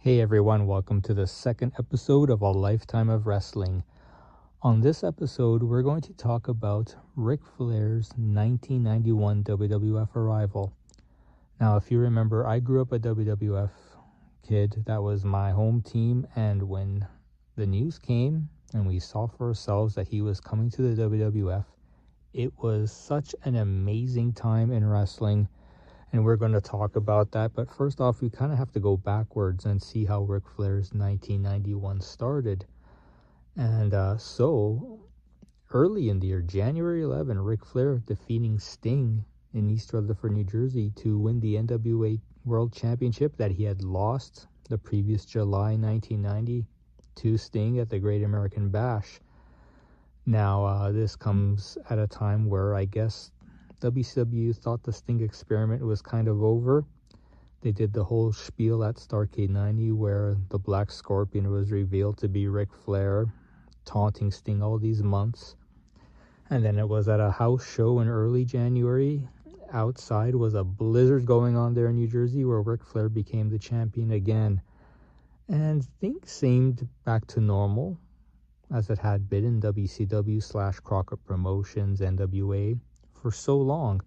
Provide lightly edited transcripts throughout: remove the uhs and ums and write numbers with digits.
Hey everyone, welcome to the second episode of A Lifetime of Wrestling. On this episode, we're going to talk about Ric Flair's 1991 WWF arrival. Now, if you remember, I grew up a WWF kid. That was my home team, and when the news came and we saw for ourselves that he was coming to the WWF, it was such an amazing time in wrestling. And we're going to talk about that. But first off, we kind of have to go backwards and see how Ric Flair's 1991 started. And so, early in the year, January 11, Ric Flair defeating Sting in East Rutherford, New Jersey to win the NWA World Championship that he had lost the previous July 1990 to Sting at the Great American Bash. Now, this comes at a time where I guess WCW thought the Sting experiment was kind of over. They did the whole spiel at Starrcade 90 where the Black Scorpion was revealed to be Ric Flair, taunting Sting all these months. And then it was at a house show in early January. Outside was a blizzard going on there in New Jersey where Ric Flair became the champion again. And things seemed back to normal as it had been in WCW/Crockett Promotions, NWA, for so long.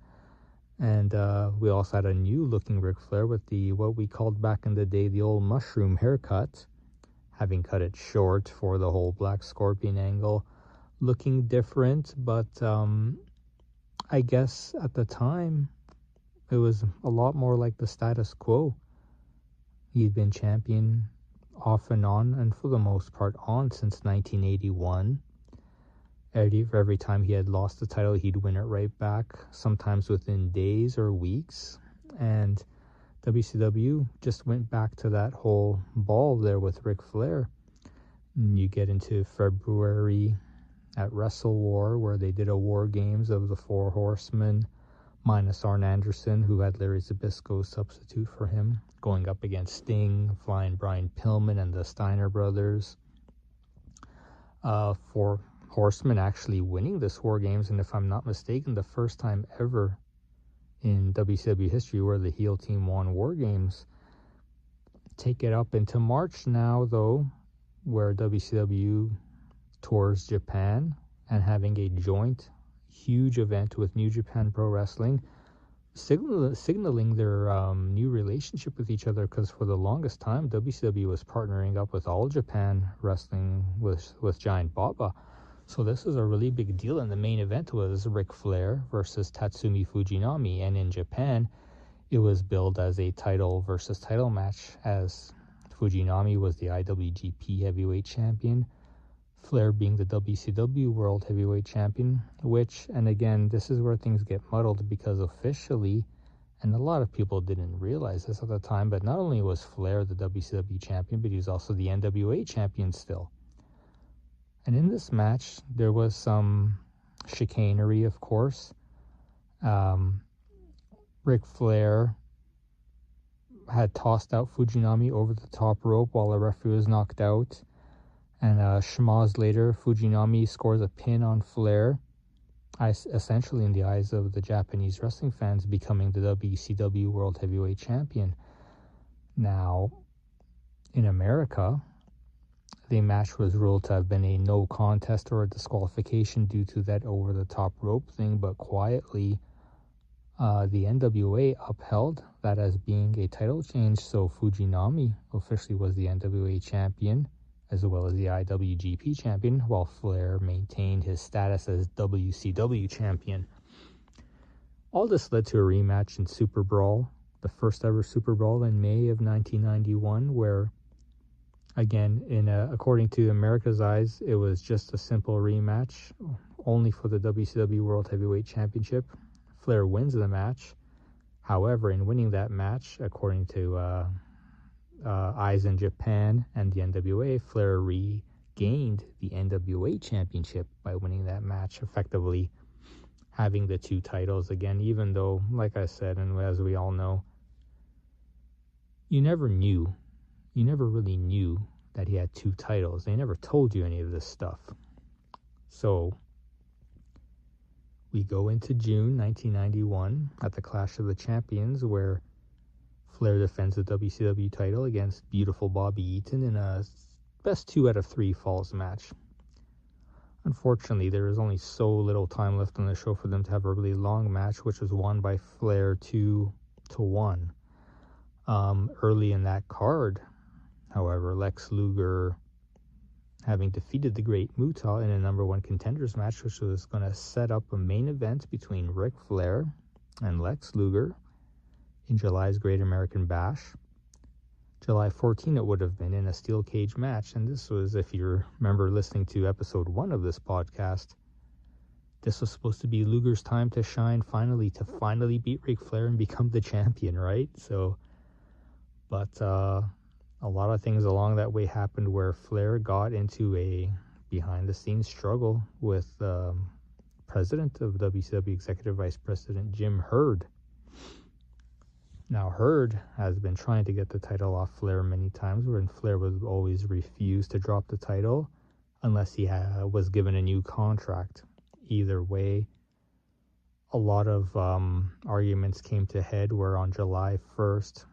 And we also had a new looking Ric Flair with the what we called back in the day the old mushroom haircut, having cut it short for the whole Black Scorpion angle, looking different. But I guess at the time it was a lot more like the status quo. He'd been champion off and on, and for the most part on, since 1981. Every time he had lost the title, he'd win it right back, sometimes within days or weeks. And WCW just went back to that whole ball there with Ric Flair. And you get into February at Wrestle War, where they did a War Games of the Four Horsemen, minus Arn Anderson, who had Larry Zbyszko substitute for him, going up against Sting, Flying Brian Pillman, and the Steiner brothers. For Horsemen actually winning this War Games, and if I'm not mistaken, the first time ever in WCW history where the heel team won War Games. Take it up into March now, though, where WCW tours Japan and having a joint huge event with New Japan Pro Wrestling, signaling their new relationship with each other, because for the longest time WCW was partnering up with All Japan Wrestling with Giant Baba. So this is a really big deal, and the main event was Ric Flair versus Tatsumi Fujinami, and in Japan it was billed as a title versus title match, as Fujinami was the IWGP Heavyweight Champion, Flair being the WCW World Heavyweight Champion, which, and again, this is where things get muddled, because officially, and a lot of people didn't realize this at the time, but not only was Flair the WCW Champion, but he was also the NWA Champion still. And in this match, there was some chicanery, of course. Ric Flair had tossed out Fujinami over the top rope while the referee was knocked out. And schmoz later, Fujinami scores a pin on Flair, essentially in the eyes of the Japanese wrestling fans, becoming the WCW World Heavyweight Champion. Now, in America, the match was ruled to have been a no contest or a disqualification due to that over-the-top rope thing, but quietly, the NWA upheld that as being a title change, so Fujinami officially was the NWA champion, as well as the IWGP champion, while Flair maintained his status as WCW champion. All this led to a rematch in Super Brawl, the first ever Super Brawl in May of 1991, where, again, according to America's eyes, it was just a simple rematch, only for the WCW World Heavyweight Championship. Flair wins the match. However, in winning that match, according to eyes in Japan and the NWA, Flair regained the NWA Championship by winning that match, effectively having the two titles again, even though, like I said, and as we all know, you never really knew that he had two titles. They never told you any of this stuff. So we go into June 1991 at the Clash of the Champions, where Flair defends the WCW title against beautiful Bobby Eaton in a best 2 out of 3 falls match. Unfortunately, there is only so little time left on the show for them to have a really long match, which was won by Flair 2-1. Early in that card, however, Lex Luger, having defeated the Great Muta in a number 1 contenders match, which was going to set up a main event between Ric Flair and Lex Luger in July's Great American Bash. July 14 it would have been, in a steel cage match, and this was, if you remember listening to episode 1 of this podcast, this was supposed to be Luger's time to shine, to finally beat Ric Flair and become the champion, right? So, but a lot of things along that way happened where Flair got into a behind-the-scenes struggle with president of WCW, Executive Vice President Jim Herd. Now, Herd has been trying to get the title off Flair many times, where Flair would always refuse to drop the title unless he was given a new contract. Either way, a lot of arguments came to head where on July 1st,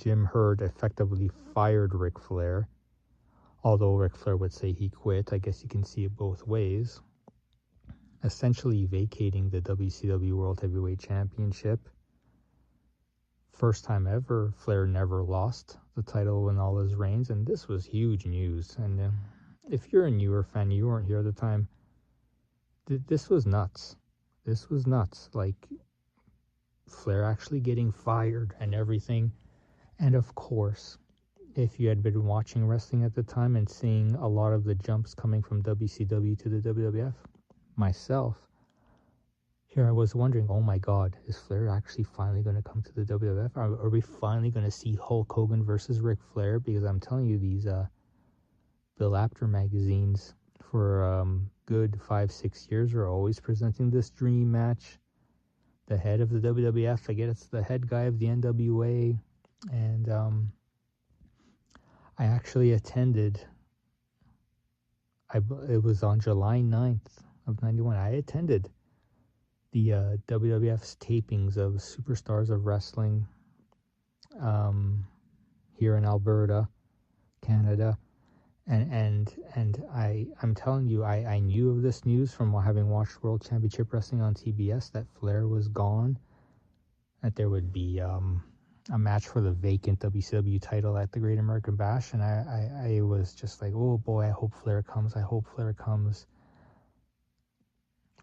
Jim Herd effectively fired Ric Flair. Although Ric Flair would say he quit, I guess you can see it both ways. Essentially vacating the WCW World Heavyweight Championship. First time ever, Flair never lost the title in all his reigns, and this was huge news. And if you're a newer fan, you weren't here at the time, this was nuts. This was nuts. Like, Flair actually getting fired and everything. And of course, if you had been watching wrestling at the time and seeing a lot of the jumps coming from WCW to the WWF, myself, here I was wondering, oh my God, is Flair actually finally going to come to the WWF? Are we finally going to see Hulk Hogan versus Ric Flair? Because I'm telling you, these Bill Apter magazines for good 5-6 years are always presenting this dream match. The head of the WWF, I get it's the head guy of the NWA. And I actually attended, it was on July 9th of 91, I attended the WWF's tapings of Superstars of Wrestling here in Alberta, Canada, and I'm telling you, I knew of this news from having watched World Championship Wrestling on TBS that Flair was gone, that there would be a match for the vacant WCW title at the Great American Bash, and I was just like, oh boy, I hope Flair comes.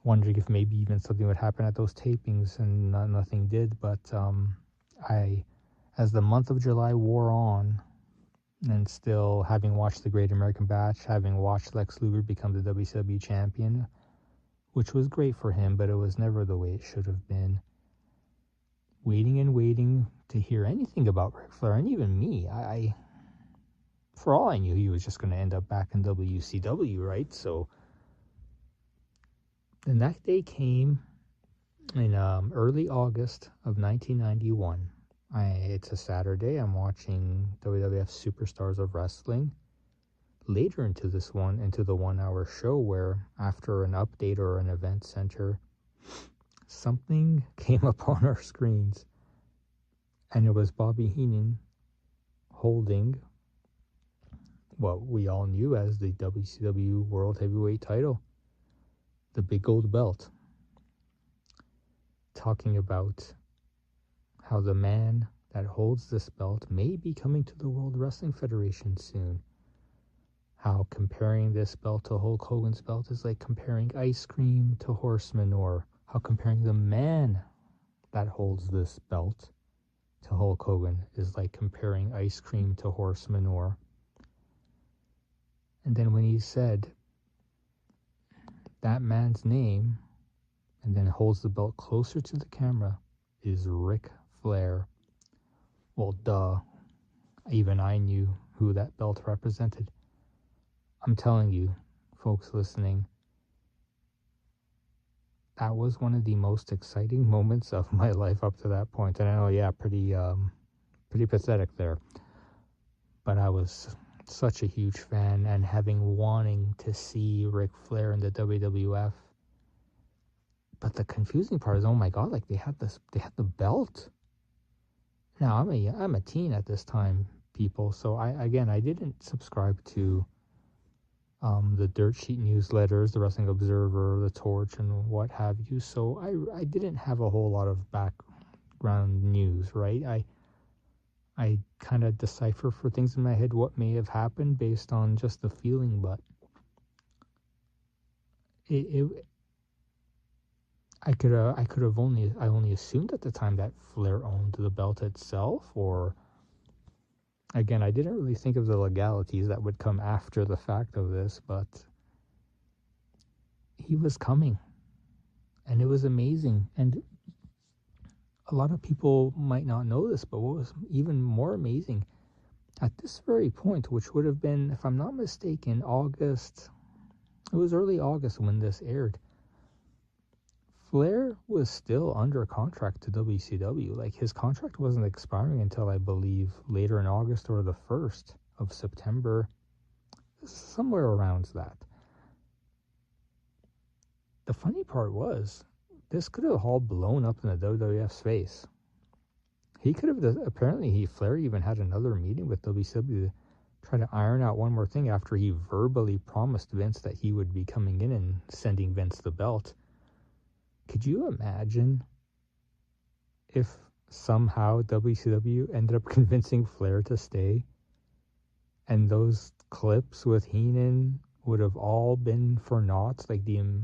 Wondering if maybe even something would happen at those tapings, and nothing did. But as the month of July wore on, and still having watched the Great American Bash, having watched Lex Luger become the WCW champion, which was great for him, but it was never the way it should have been. Waiting to hear anything about Ric Flair, and even me, I for all I knew, he was just going to end up back in WCW, right? So. And that day came in early August of 1991. It's a Saturday. I'm watching WWF Superstars of Wrestling. Later into the 1-hour show, where after an update or an event center, something came up on our screens. And it was Bobby Heenan holding what we all knew as the WCW World Heavyweight title. The big gold belt, talking about how the man that holds this belt may be coming to the World Wrestling Federation soon. How comparing this belt to Hulk Hogan's belt is like comparing ice cream to horse manure. How comparing the man that holds this belt to Hulk Hogan is like comparing ice cream to horse manure. And then when he said that man's name, and then holds the belt closer to the camera, is Ric Flair. Well, duh. Even I knew who that belt represented. I'm telling you, folks listening, that was one of the most exciting moments of my life up to that point. And I know, yeah, pretty pathetic there. But I was such a huge fan, and wanting to see Ric Flair in the WWF. But the confusing part is, oh my God, like they had the belt. Now, I'm a teen at this time, people, so I didn't subscribe to the Dirt Sheet newsletters, the Wrestling Observer, the Torch, and what have you. So I didn't have a whole lot of background news, right? I kind of decipher for things in my head what may have happened based on just the feeling, but I only assumed at the time that Flair owned the belt itself, or again, I didn't really think of the legalities that would come after the fact of this, but he was coming, and it was amazing. And a lot of people might not know this, but what was even more amazing, at this very point, which would have been, if I'm not mistaken, August, it was early August when this aired, Flair was still under contract to WCW. Like, his contract wasn't expiring until, I believe, later in August or the 1st of September, somewhere around that. The funny part was, this could have all blown up in the WWF's face. He could have, apparently Flair even had another meeting with WCW to try to iron out one more thing after he verbally promised Vince that he would be coming in and sending Vince the belt. Could you imagine if somehow WCW ended up convincing Flair to stay, and those clips with Heenan would have all been for naught? Like,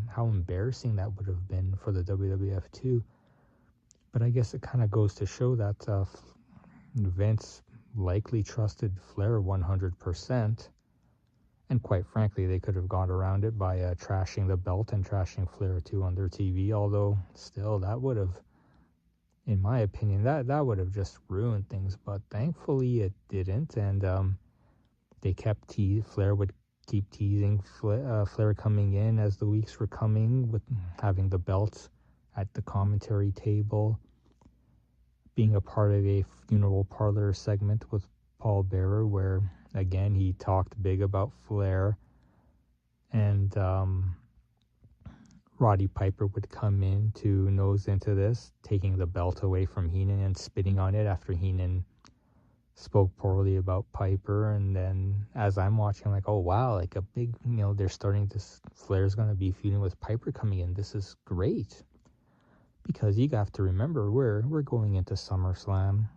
how embarrassing that would have been for the WWF too. But I guess it kind of goes to show that Vince likely trusted Flair 100%. And quite frankly, they could have gone around it by trashing the belt and trashing Flair too on their TV. Although, still, that would have, in my opinion, that would have just ruined things. But thankfully, it didn't. And they kept Flair would keep teasing Flair coming in as the weeks were coming, with having the belt at the commentary table, being a part of a funeral parlor segment with Paul Bearer, where again he talked big about Flair, and Roddy Piper would come in to nose into this, taking the belt away from Heenan and spitting on it after Heenan spoke poorly about Piper. And then as I'm watching, I'm like, oh wow, like a big, they're starting this, Flair's going to be feuding with Piper coming in. This is great. Because you have to remember, we're going into SummerSlam.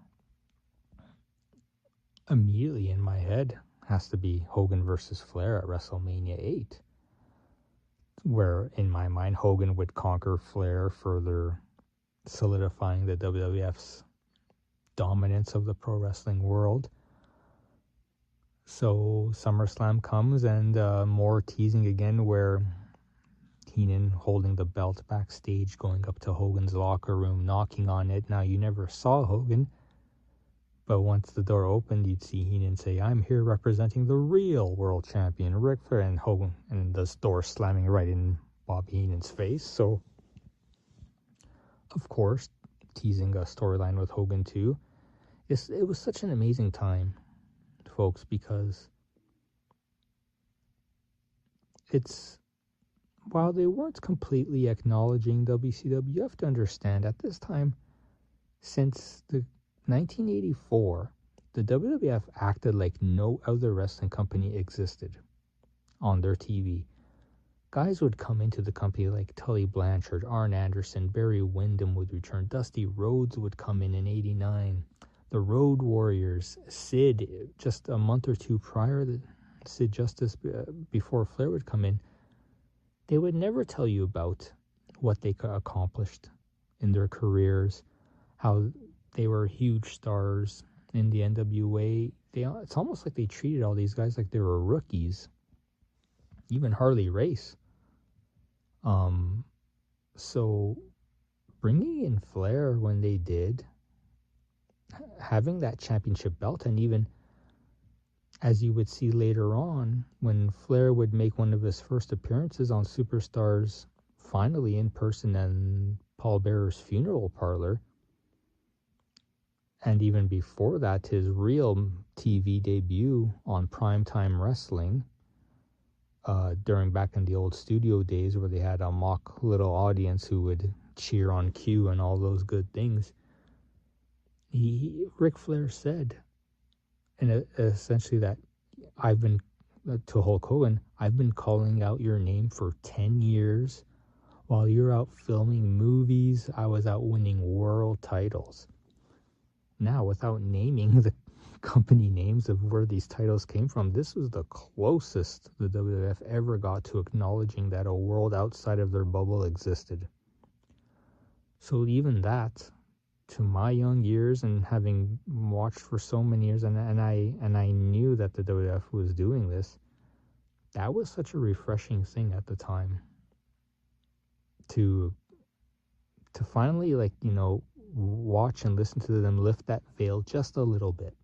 Immediately in my head has to be Hogan versus Flair at WrestleMania 8, where in my mind Hogan would conquer Flair, further solidifying the WWF's dominance of the pro wrestling world. So SummerSlam comes, and more teasing again, where Heenan holding the belt backstage, going up to Hogan's locker room, knocking on it. Now, you never saw Hogan, but once the door opened, you'd see Heenan say, "I'm here representing the real world champion, Ric Flair," and Hogan, and the door slamming right in Bob Heenan's face. So, of course, teasing a storyline with Hogan too. It was such an amazing time, folks, because while they weren't completely acknowledging WCW, you have to understand, at this time, since the 1984, the WWF acted like no other wrestling company existed on their TV. Guys would come into the company like Tully Blanchard, Arn Anderson, Barry Windham would return, Dusty Rhodes would come in '89, the Road Warriors, Sid, just a month or two prior, Sid Justice, before Flair would come in. They would never tell you about what they accomplished in their careers, how they were huge stars in the NWA. It's almost like they treated all these guys like they were rookies. Even Harley Race. So bringing in Flair when they did, having that championship belt, and even as you would see later on, when Flair would make one of his first appearances on Superstars, finally in person, and Paul Bearer's funeral parlor, and even before that, his real TV debut on Primetime Wrestling, during back in the old studio days where they had a mock little audience who would cheer on cue and all those good things. Ric Flair said, and essentially that I've been to Hulk Hogan, I've been calling out your name for 10 years. While you're out filming movies, I was out winning world titles. Now, without naming the company names of where these titles came from, this was the closest the WWF ever got to acknowledging that a world outside of their bubble existed. So even that, to my young years and having watched for so many years, and I knew that the WWF was doing this, that was such a refreshing thing at the time. To finally, like, watch and listen to them lift that veil just a little bit.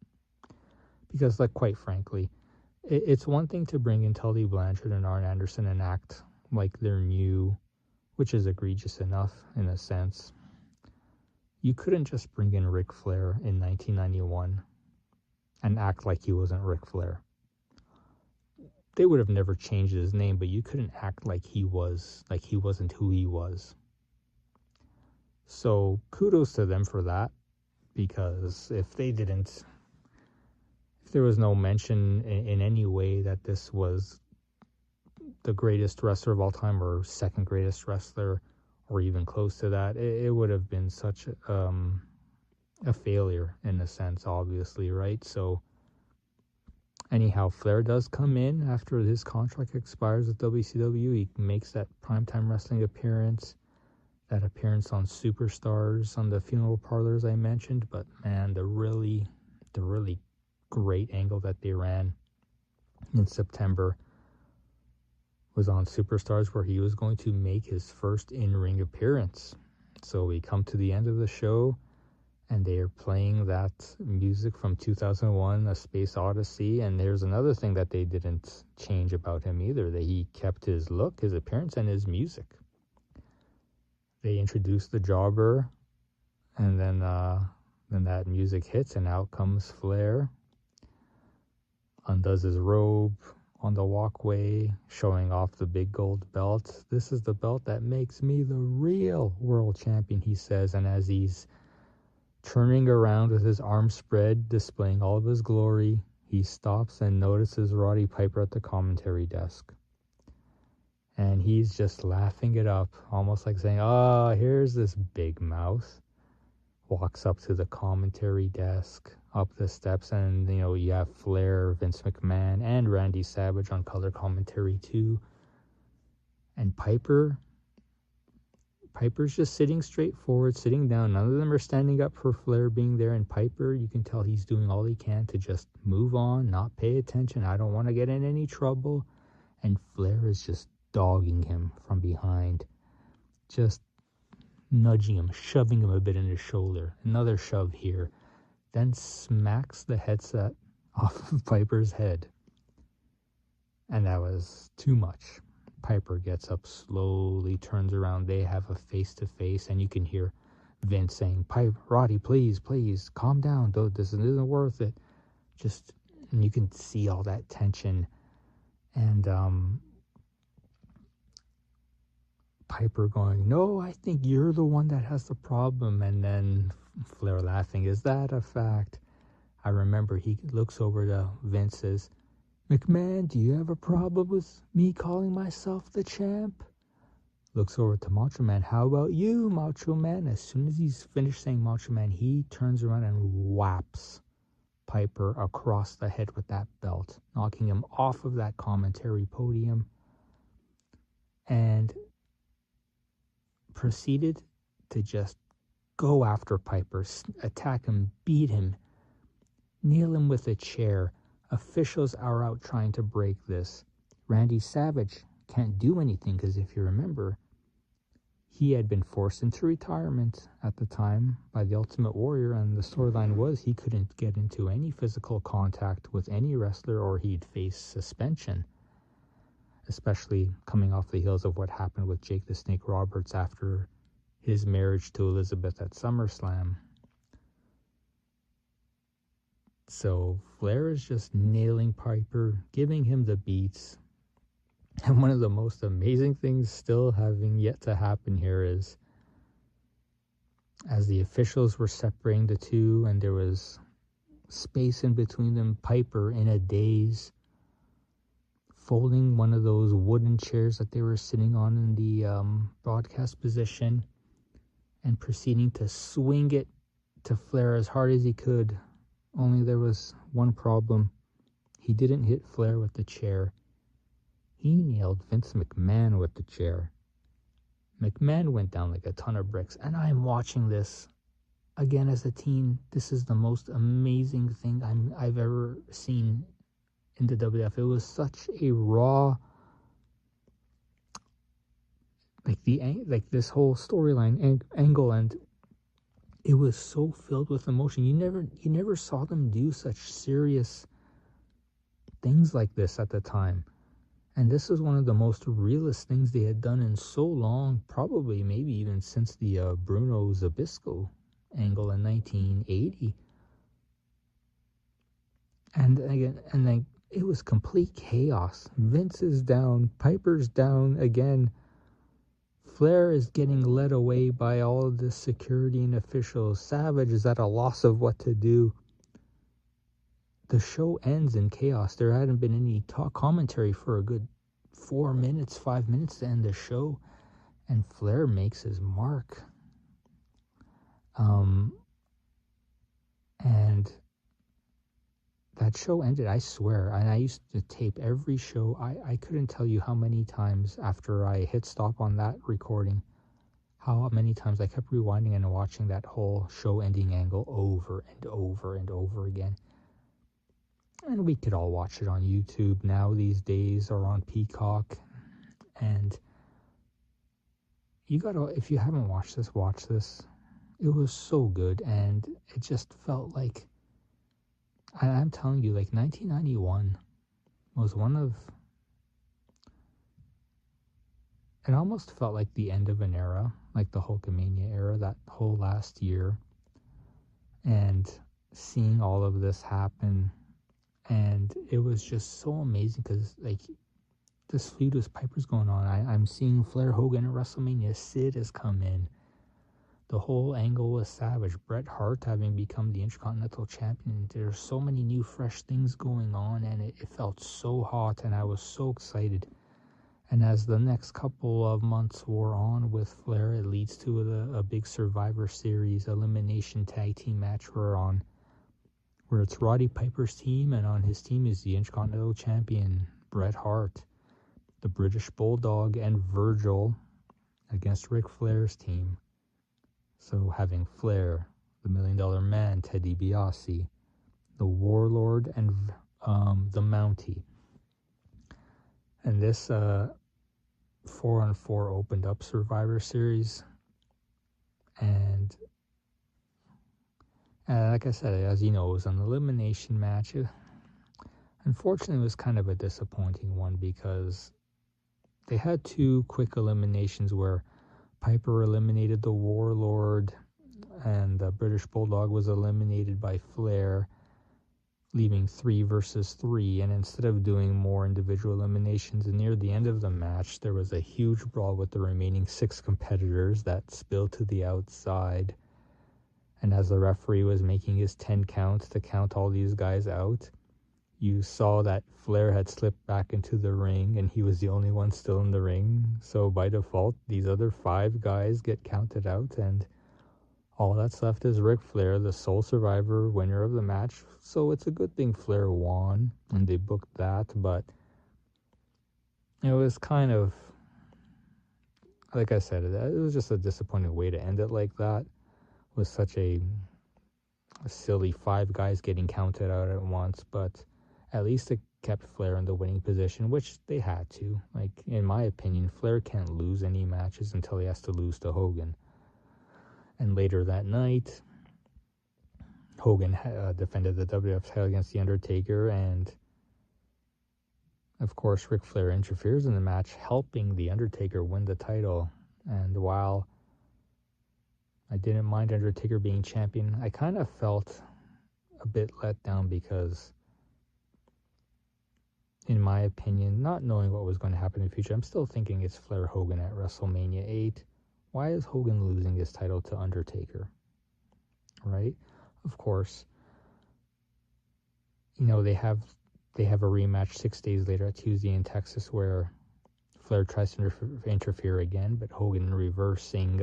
Because, like, quite frankly, it's one thing to bring in Tully Blanchard and Arn Anderson and act like they're new, which is egregious enough in a sense. You couldn't just bring in Ric Flair in 1991 and act like he wasn't Ric Flair. They would have never changed his name, but you couldn't act like he wasn't who he was. So kudos to them for that, because if there was no mention in any way that this was the greatest wrestler of all time or second greatest wrestler or even close to that, it would have been such a failure in a sense, obviously, right? So anyhow, Flair does come in after his contract expires with WCW. He makes that primetime wrestling appearance, that appearance on Superstars, on the funeral parlors I mentioned. But man, the really great angle that they ran in September was on Superstars, where he was going to make his first in-ring appearance. So we come to the end of the show, and they are playing that music from 2001, A Space Odyssey. And there's another thing that they didn't change about him either, that he kept his look, his appearance, and his music. They introduced the jobber, and then that music hits, and out comes Flair, undoes his robe on the walkway, showing off the big gold belt. This is the belt that makes me the real world champion, he says. And as he's turning around with his arms spread, displaying all of his glory, he stops and notices Roddy Piper at the commentary desk. And he's just laughing it up, almost like saying, "Oh, here's this big mouth." Walks up to the commentary desk, up the steps, and you have Flair, Vince McMahon, and Randy Savage on color commentary too. And Piper's just sitting straight forward, sitting down. None of them are standing up for Flair being there. And Piper, you can tell he's doing all he can to just move on, not pay attention. I don't want to get in any trouble. And Flair is just dogging him from behind, just nudging him, shoving him a bit in his shoulder. Another shove here. Then smacks the headset off of Piper's head. And that was too much. Piper gets up slowly, turns around. They have a face-to-face, and you can hear Vince saying, Roddy, please, calm down. This isn't worth it. And you can see all that tension. And Piper going, "No, I think you're the one that has the problem." And then Flair laughing, "Is that a fact?" I remember he looks over to Vince, says, "McMahon, do you have a problem with me calling myself the champ?" Looks over to Macho Man, "How about you, Macho Man?" As soon as he's finished saying Macho Man, he turns around and whaps Piper across the head with that belt, knocking him off of that commentary podium, and proceeded to just go after Piper, attack him, beat him, nail him with a chair. Officials are out trying to break this. Randy Savage can't do anything because, if you remember, he had been forced into retirement at the time by the Ultimate Warrior, and the storyline was he couldn't get into any physical contact with any wrestler or he'd face suspension, especially coming off the heels of what happened with Jake the Snake Roberts after his marriage to Elizabeth at SummerSlam. So Flair is just nailing Piper, giving him the beats. And one of the most amazing things still having yet to happen here is as the officials were separating the two and there was space in between them, Piper, in a daze, folding one of those wooden chairs that they were sitting on in the broadcast position and proceeding to swing it to Flair as hard as he could. Only there was one problem. He didn't hit Flair with the chair. He nailed Vince McMahon with the chair. McMahon went down like a ton of bricks, and I'm watching this again as a teen. This is the most amazing thing I've ever seen in the WWF. It was such a raw, like this whole storyline angle, and it was so filled with emotion. You never saw them do such serious things like this at the time. And this is one of the most realist things they had done in so long, probably maybe even since the Bruno Zbyszko angle in 1980. And again, it was complete chaos. Vince is down, Piper's down again. Flair is getting led away by all of the security and officials. Savage is at a loss of what to do. The show ends in chaos. There hadn't been any commentary for a good 5 minutes to end the show, and Flair makes his mark. And that show ended, I swear, and I used to tape every show. I couldn't tell you how many times after I hit stop on that recording, how many times I kept rewinding and watching that whole show ending angle over and over and over again. And we could all watch it on YouTube now these days, or on Peacock. And you gotta, if you haven't watched this, watch this. It was so good, and it just felt like, I'm telling you, like 1991 was it almost felt like the end of an era, like the Hulkamania era, that whole last year. And seeing all of this happen, and it was just so amazing because, like, this feud with Piper's going on. I'm seeing Flair Hogan at WrestleMania. Sid has come in. The whole angle with Savage. Bret Hart having become the Intercontinental Champion. There's so many new, fresh things going on, and it felt so hot, and I was so excited. And as the next couple of months wore on with Flair, it leads to a big Survivor Series elimination tag team match where it's Roddy Piper's team, and on his team is the Intercontinental Champion, Bret Hart, the British Bulldog, and Virgil against Ric Flair's team. So having Flair, the $1 Million Man, Ted DiBiase, the Warlord, and the Mountie. And this 4-on-4 opened up Survivor Series. And like I said, as you know, it was an elimination match. Unfortunately, it was kind of a disappointing one because they had two quick eliminations where Piper eliminated the Warlord and the British Bulldog was eliminated by Flair, leaving 3 versus 3. And instead of doing more individual eliminations, near the end of the match, there was a huge brawl with the remaining 6 competitors that spilled to the outside. And as the referee was making his 10 count to count all these guys out, you saw that Flair had slipped back into the ring and he was the only one still in the ring. So by default, these other 5 guys get counted out, and all that's left is Ric Flair, the sole survivor, winner of the match. So it's a good thing Flair won and they booked that, but it was kind of, like I said, it was just a disappointing way to end it like that, with such a silly 5 guys getting counted out at once. But at least it kept Flair in the winning position, which they had to. Like, in my opinion, Flair can't lose any matches until he has to lose to Hogan. And later that night, Hogan defended the WWF title against The Undertaker, and of course Ric Flair interferes in the match, helping The Undertaker win the title. And while I didn't mind Undertaker being champion, I kind of felt a bit let down because, in my opinion, not knowing what was going to happen in the future, I'm still thinking it's Flair Hogan at WrestleMania 8. Why is Hogan losing his title to Undertaker? right? Of course, they have a rematch 6 days later at Tuesday in Texas where Flair tries to interfere again, but Hogan reversing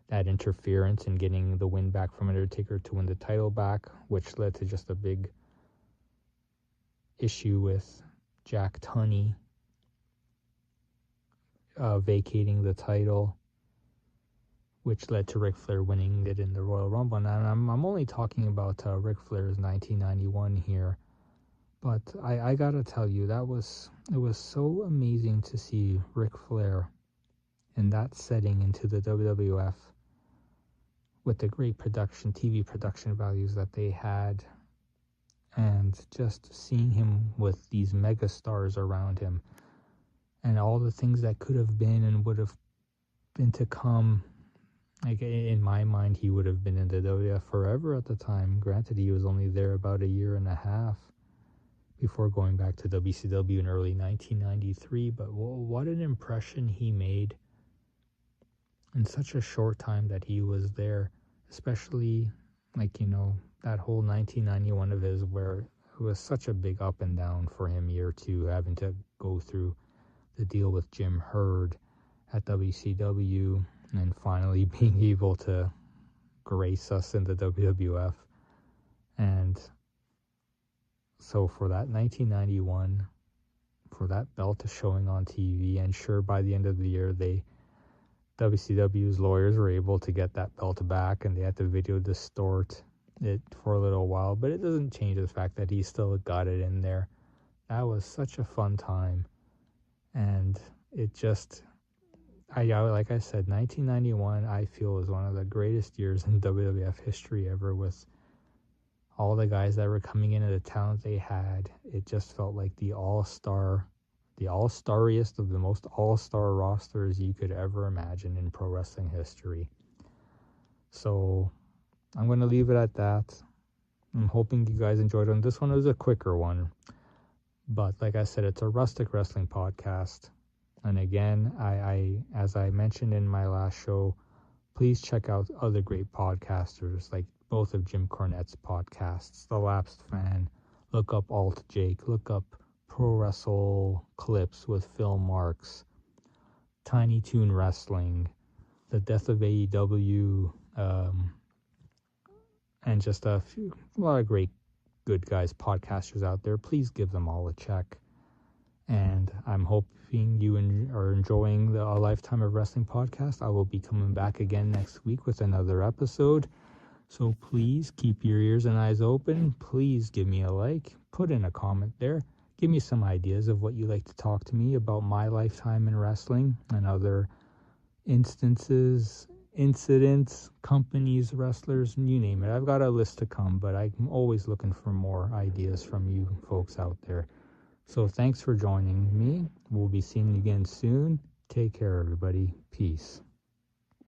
that interference and getting the win back from Undertaker to win the title back, which led to just a big issue with Jack Tunney vacating the title, which led to Ric Flair winning it in the Royal Rumble. And I'm only talking about Ric Flair's 1991 here, but I gotta tell you, it was so amazing to see Ric Flair in that setting into the WWF with the great TV production values that they had, and just seeing him with these mega stars around him and all the things that could have been and would have been to come. Like, in my mind, he would have been in the WWF forever at the time. Granted, he was only there about a year and a half before going back to WCW in early 1993, but what an impression he made in such a short time that he was there, especially, that whole 1991 of his, where it was such a big up and down for him, year two, having to go through the deal with Jim Herd at WCW, and finally being able to grace us in the WWF. And so for that 1991, for that belt showing on TV, and sure, by the end of the year, WCW's lawyers were able to get that belt back, and they had to video distort it for a little while, but it doesn't change the fact that he still got it in there. That was such a fun time, and it just, like I said, 1991 I feel is one of the greatest years in WWF history ever, with all the guys that were coming in and the talent they had. It just felt like the all-starriest of the most all-star rosters you could ever imagine in pro wrestling history. So I'm going to leave it at that. I'm hoping you guys enjoyed it. This one was a quicker one, but like I said, it's a rustic wrestling podcast. And again, I as I mentioned in my last show, please check out other great podcasters, like both of Jim Cornette's podcasts, The Lapsed Fan. Look up Alt Jake. Look up Pro Wrestle Clips with Phil Marks, Tiny Toon Wrestling, The Death of AEW, and just a lot of great good guys, podcasters out there. Please give them all a check. And I'm hoping you are enjoying the A Lifetime of Wrestling podcast. I will be coming back again next week with another episode. So please keep your ears and eyes open. Please give me a like. Put in a comment there. Give me some ideas of what you'd like to talk to me about my lifetime in wrestling and other incidents, companies, wrestlers, you name it. I've got a list to come, but I'm always looking for more ideas from you folks out there. So thanks for joining me. We'll be seeing you again soon. Take care, everybody. Peace.